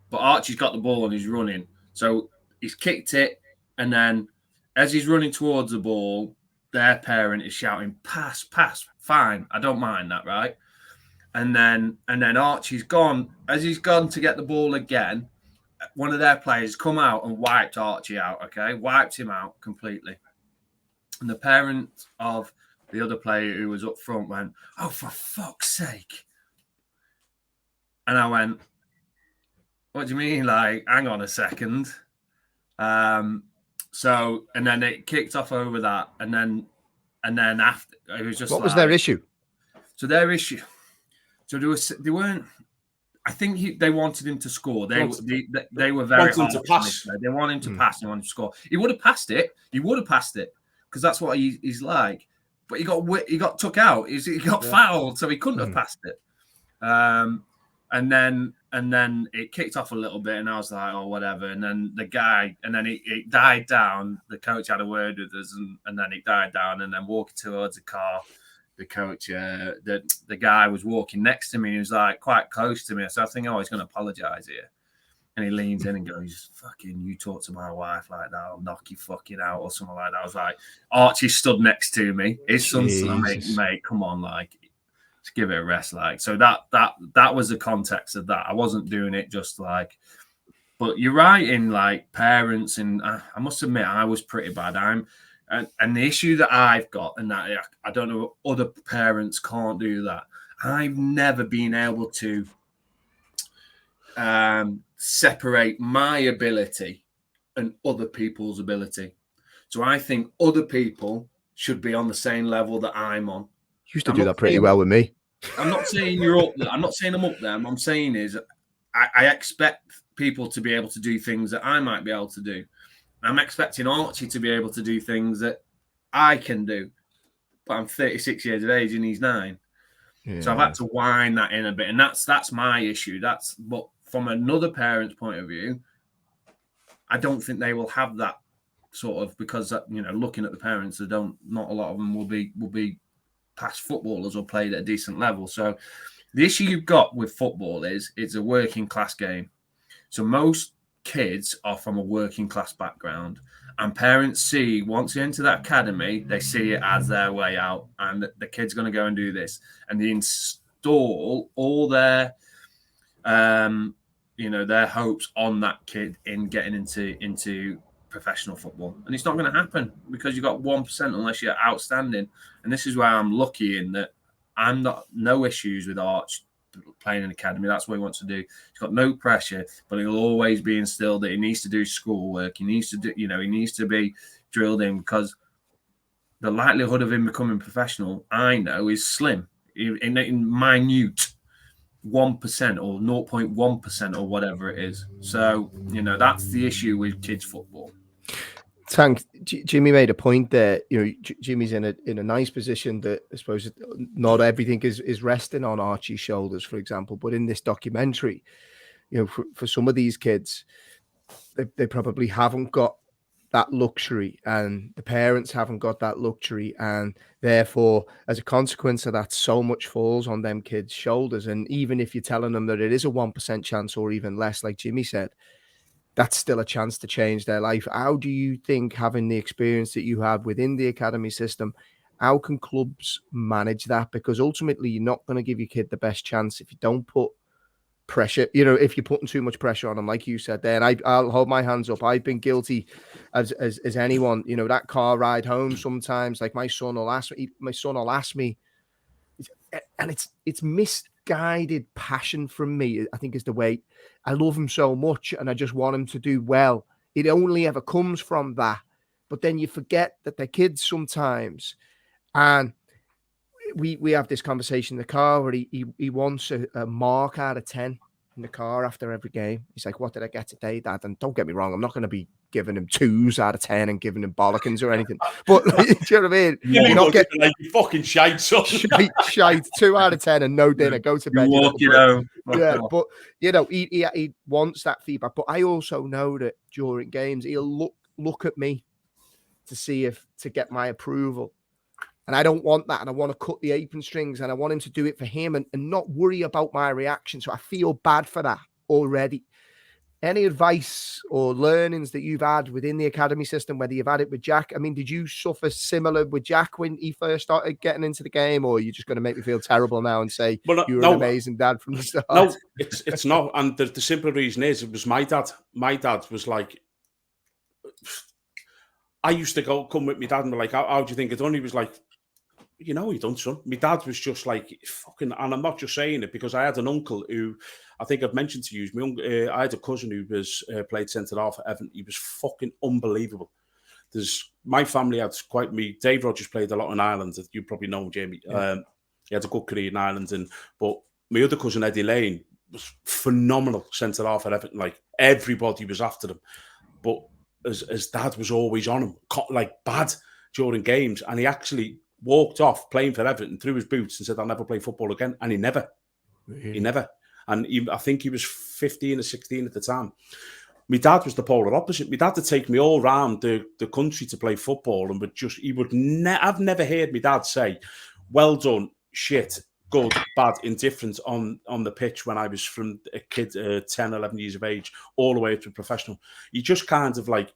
but Archie's got the ball and he's running. So he's kicked it, and then as he's running towards the ball, their parent is shouting, pass, fine. I don't mind that, right? And then Archie's gone. As he's gone to get the ball again, one of their players come out and wiped Archie out, okay? Wiped him out completely. And the parent of the other player who was up front went, oh, for fuck's sake. And I went, what do you mean? Like, hang on a second. So, and then it kicked off over that. And then after, it was just what was their issue? So they weren't, I think they wanted him to score. They were very wanted him to pass. They wanted him to pass. They wanted him to score. He would have passed it. Because that's what he's like. But he got took out. He got fouled, so he couldn't have passed it. And then it kicked off a little bit, and I was like, oh, whatever. And then it died down. The coach had a word with us, and then it died down. And then walking towards the car, the coach, the guy was walking next to me. He was like quite close to me. So I think, oh, he's going to apologize here. And he leans in and goes, fucking, you talk to my wife like that, I'll knock you fucking out, or something like that. I was like, Archie stood next to me. His son's like, mate, come on, like, just give it a rest. Like, so that was the context of that. I wasn't doing it just like, but you're right in like parents, and I must admit I was pretty bad. And the issue that I've got, and that I don't know, other parents can't do that. I've never been able to separate my ability and other people's ability. So I think other people should be on the same level that I'm on. You used to do that pretty well with me. I'm not saying you're up there. I'm not saying I'm up there. What I'm saying is I expect people to be able to do things that I might be able to do. I'm expecting Archie to be able to do things that I can do. But I'm 36 years of age and he's 9. Yeah. So I've had to wind that in a bit. And that's my issue. But from another parent's point of view, I don't think they will have that sort of, because looking at the parents, not a lot of them will be past footballers or played at a decent level. So the issue you've got with football is it's a working class game. So most kids are from a working class background, and parents see, once they enter that academy, they see it as their way out, and the kid's going to go and do this, and they install all their their hopes on that kid in getting into professional football. And it's not going to happen, because you've got 1% unless you're outstanding. And this is where I'm lucky in that I'm no issues with Arch playing in academy. That's what he wants to do. He's got no pressure, but he'll always be instilled that he needs to do schoolwork. He needs to do, he needs to be drilled in, because the likelihood of him becoming professional, I know, is slim, in minute 1% or 0.1% or whatever it is. So, that's the issue with kids football. Tank, Jimmy made a point there. Jimmy's in a nice position that I suppose not everything is resting on Archie's shoulders, for example. But in this documentary, for some of these kids, they probably haven't got that luxury, and the parents haven't got that luxury, and therefore, as a consequence of that, so much falls on them kids' shoulders. And even if you're telling them that it is a 1% chance or even less, like Jimmy said, that's still a chance to change their life. How do you think, having the experience that you have within the academy system, how can clubs manage that? Because ultimately, you're not going to give your kid the best chance if you don't put pressure. If you're putting too much pressure on them, like you said there, and I'll hold my hands up. I've been guilty as anyone. That car ride home sometimes, like my son will ask me, and it's misguided passion from me, I think, is the way. I love him so much and I just want him to do well. It only ever comes from that. But then you forget that they're kids sometimes. And we have this conversation in the car where he wants a mark out of 10 in the car after every game. He's like, "What did I get today, Dad?" And don't get me wrong, I'm not going to be giving him 2s out of 10 and giving him bollockins or anything. But do you know what I mean? You're not getting like you fucking shite, son. Shite, 2 out of 10 and no dinner. Go to bed. Yeah, but he wants that feedback. But I also know that during games he'll look at me to get my approval. And I don't want that. And I want to cut the apron strings, and I want him to do it for him and not worry about my reaction. So I feel bad for that already. Any advice or learnings that you've had within the academy system, whether you've had it with Jack? I mean, did you suffer similar with Jack when he first started getting into the game, or are you just going to make me feel terrible now and say you were an amazing dad from the start? No, it's not. And the simple reason is it was my dad. My dad was like, I used to come with my dad and be like, how do you think it done? He was like, you done, son. My dad was just like, fucking, and I'm not just saying it because I had an uncle who, I think I've mentioned to you, I had a cousin who was played centre half at Everton. He was fucking unbelievable. My family had Dave Rogers played a lot in Ireland. You probably know him, Jamie. Yeah. He had a good career in Ireland, but my other cousin, Eddie Lane, was phenomenal centre half at Everton. Like, everybody was after him. But his dad was always on him, like bad during games, and he actually walked off playing for Everton, threw his boots and said, "I'll never play football again." And he never. And I think he was 15 or 16 at the time. My dad was the polar opposite. My dad would take me all around the country to play football, and I've never heard my dad say, "Well done, shit, good, bad, indifferent" on the pitch when I was from a kid, 10, 11 years of age, all the way up to professional. He just kind of like,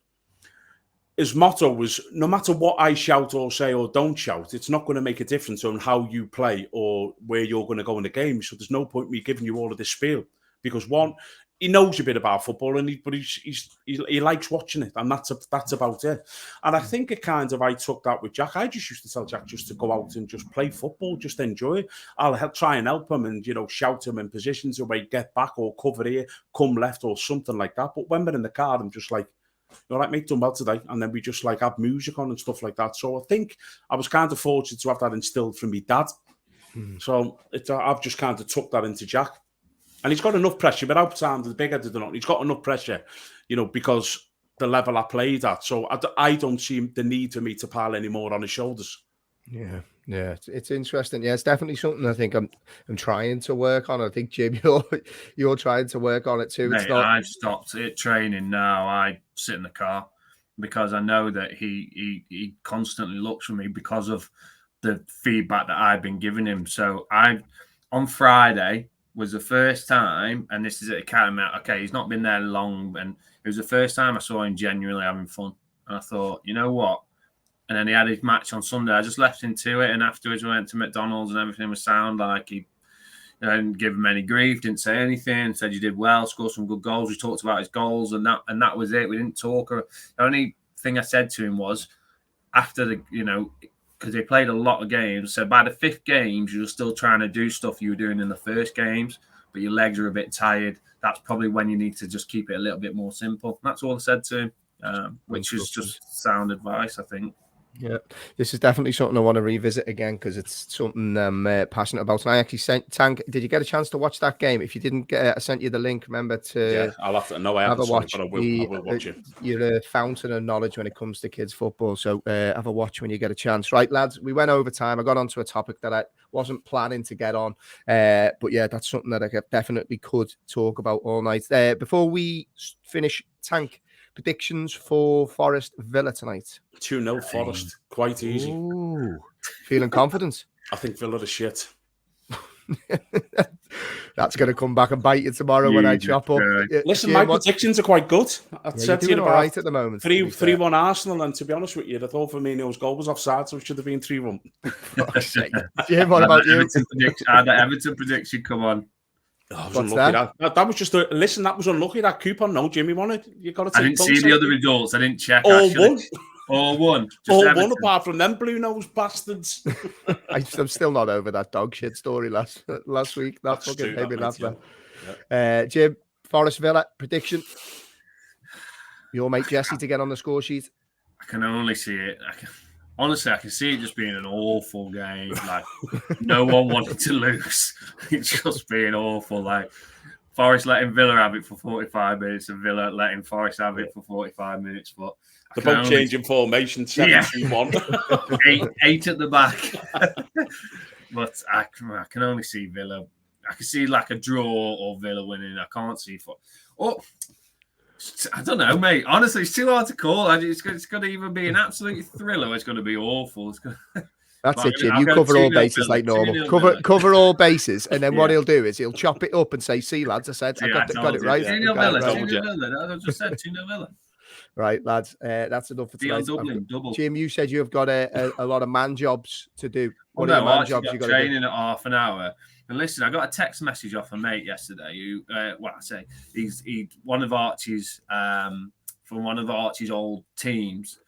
his motto was, no matter what I shout or say or don't shout, it's not going to make a difference on how you play or where you're going to go in the game. So there's no point me giving you all of this spiel, because one, he knows a bit about football, but he likes watching it, and that's about it. And I think I took that with Jack. I just used to tell Jack just to go out and just play football, just enjoy it. I'll try and help him and shout him in positions where get back or cover here, come left or something like that. But when we're in the car, I'm just like, "All right, mate, done well today." And then we just like have music on and stuff like that. So I think I was kind of fortunate to have that instilled from me dad. So I've just kind of took that into Jack. And he's got enough pressure, without sounding the big-headed or not. He's got enough pressure, because the level I played at. So I don't see the need for me to pile any more on his shoulders. Yeah, it's interesting. Yeah, it's definitely something I think I'm trying to work on. I think, Jim, you're trying to work on it too. Mate, I've stopped training now. I sit in the car because I know that he constantly looks for me because of the feedback that I've been giving him. So on Friday, was the first time, and this is at Academy. Okay, he's not been there long, and it was the first time I saw him genuinely having fun. And I thought, you know what? And then he had his match on Sunday. I just left him to it, and afterwards we went to McDonald's, and everything was sound. Like he didn't give him any grief, didn't say anything. Said you did well, scored some good goals. We talked about his goals, and that was it. We didn't talk. The only thing I said to him was after the, because they played a lot of games. So by the 5th games, you're still trying to do stuff you were doing in the first games, but your legs are a bit tired. That's probably when you need to just keep it a little bit more simple. That's all I said to him, which is just sound advice, I think. Yeah, this is definitely something I want to revisit again because it's something I'm passionate about. And I actually sent Tank. Did you get a chance to watch that game? If you didn't I sent you the link. Remember to? Yeah, I'll have to. No, I haven't watched. But I will watch it. You're a fountain of knowledge when it comes to kids football. So have a watch when you get a chance. Right, lads. We went over time. I got onto a topic that I wasn't planning to get on, but yeah, that's something that I definitely could talk about all night. Before we finish, Tank. Predictions for Forest Villa tonight. 2-0 Forest. Quite easy. Ooh, feeling confident? I think Villa are shit. That's going to come back and bite you tomorrow when I chop up. Listen, my predictions are quite good. I said to you all right at the moment. 3-1 Arsenal, and to be honest with you, I thought Firmino's goal was offside, so it should have been 3-1. Jim, what about you? Everton prediction, come on. Oh, was unlucky. That was just listen. That was unlucky. That coupon. No, Jimmy won it. You got to. I didn't see the other results. I didn't check. All one. All one. All one. Apart from them blue nose bastards. I'm still not over that dog shit story last week. That fucking made me laugh. Jim, Forest Villa prediction. Your mate Jesse to get on the score sheet. I can only see it. Honestly, I can see it just being an awful game. Like, no one wanted to lose. It's just being awful. Like, Forest letting Villa have it for 45 minutes and Villa letting Forest have it for 45 minutes. But they're both changing formation, 7-2-1. eight at the back. But I can only see Villa. I can see like a draw or Villa winning. I can't see I don't know, mate. Honestly, it's too hard to call. It's going to either be an absolute thriller or it's going to be awful. That's it, Jim. You cover all bases like normal. Cover all bases, and then what he'll do is he'll chop it up and say, "See, lads, I said I got it right." 2-0 Villa. I just said 2-0 Villa. Right, lads. That's enough for tonight. Double. Jim, you said you have got a lot of man jobs to do. What are man jobs you got training at half an hour. And listen, I got a text message off a mate yesterday who, he's one of Archie's, from one of Archie's old teams.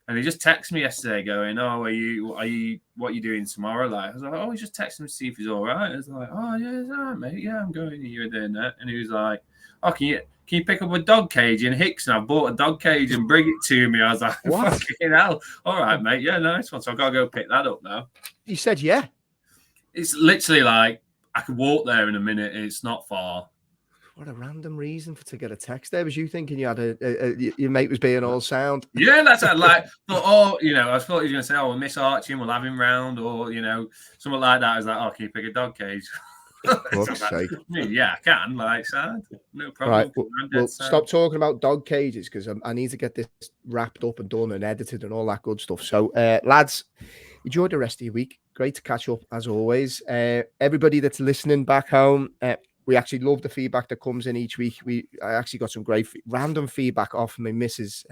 And he just texted me yesterday going, "Oh, what are you doing tomorrow?" Like, I was like, "Oh, he's just texting me to see if he's all right." I was like, "Oh, yeah, he's all right, mate. Yeah, I'm going here and doing that." And he was like, "Oh, can you pick up a dog cage in Hickson? I bought a dog cage and bring it to me." I was like, "What? Fucking hell. All right, mate. Yeah, nice one." So I've got to go pick that up now. You said, yeah. It's literally like, I could walk there in a minute. It's not far. What a random reason to get a text there. Was you thinking you had your mate was being all sound? Yeah, that's like, I thought he was going to say, "Oh, we'll miss Archie and we'll have him round," or, something like that. I was like, "Oh, can you pick a dog cage?" Yeah, I can. Like, sad. No problem. Right, we'll stop talking about dog cages because I need to get this wrapped up and done and edited and all that good stuff. So, lads, enjoy the rest of your week. Great to catch up as always. Everybody that's listening back home, we actually love the feedback that comes in each week. I actually got some great random feedback off my missus'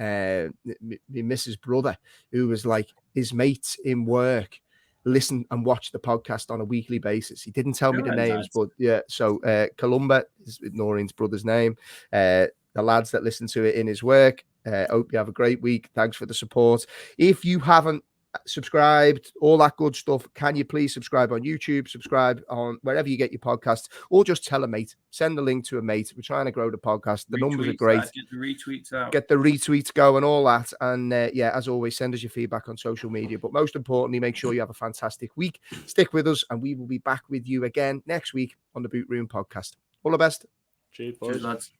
brother, who was like, his mates in work listen and watch the podcast on a weekly basis. He didn't tell me the names, but yeah. So Columba is Noreen's brother's name. The lads that listen to it in his work. Hope you have a great week. Thanks for the support. If you haven't subscribed, all that good stuff, can you please subscribe on YouTube, subscribe on wherever you get your podcasts, or just tell a mate, send the link to a mate. We're trying to grow the podcast. The numbers are great. Get the retweets out. Get the retweets going, all that. And as always, send us your feedback on social media. But most importantly, make sure you have a fantastic week. Stick with us, and we will be back with you again next week on the Boot Room Podcast. All the best. Cheers, boys. Cheers, lads.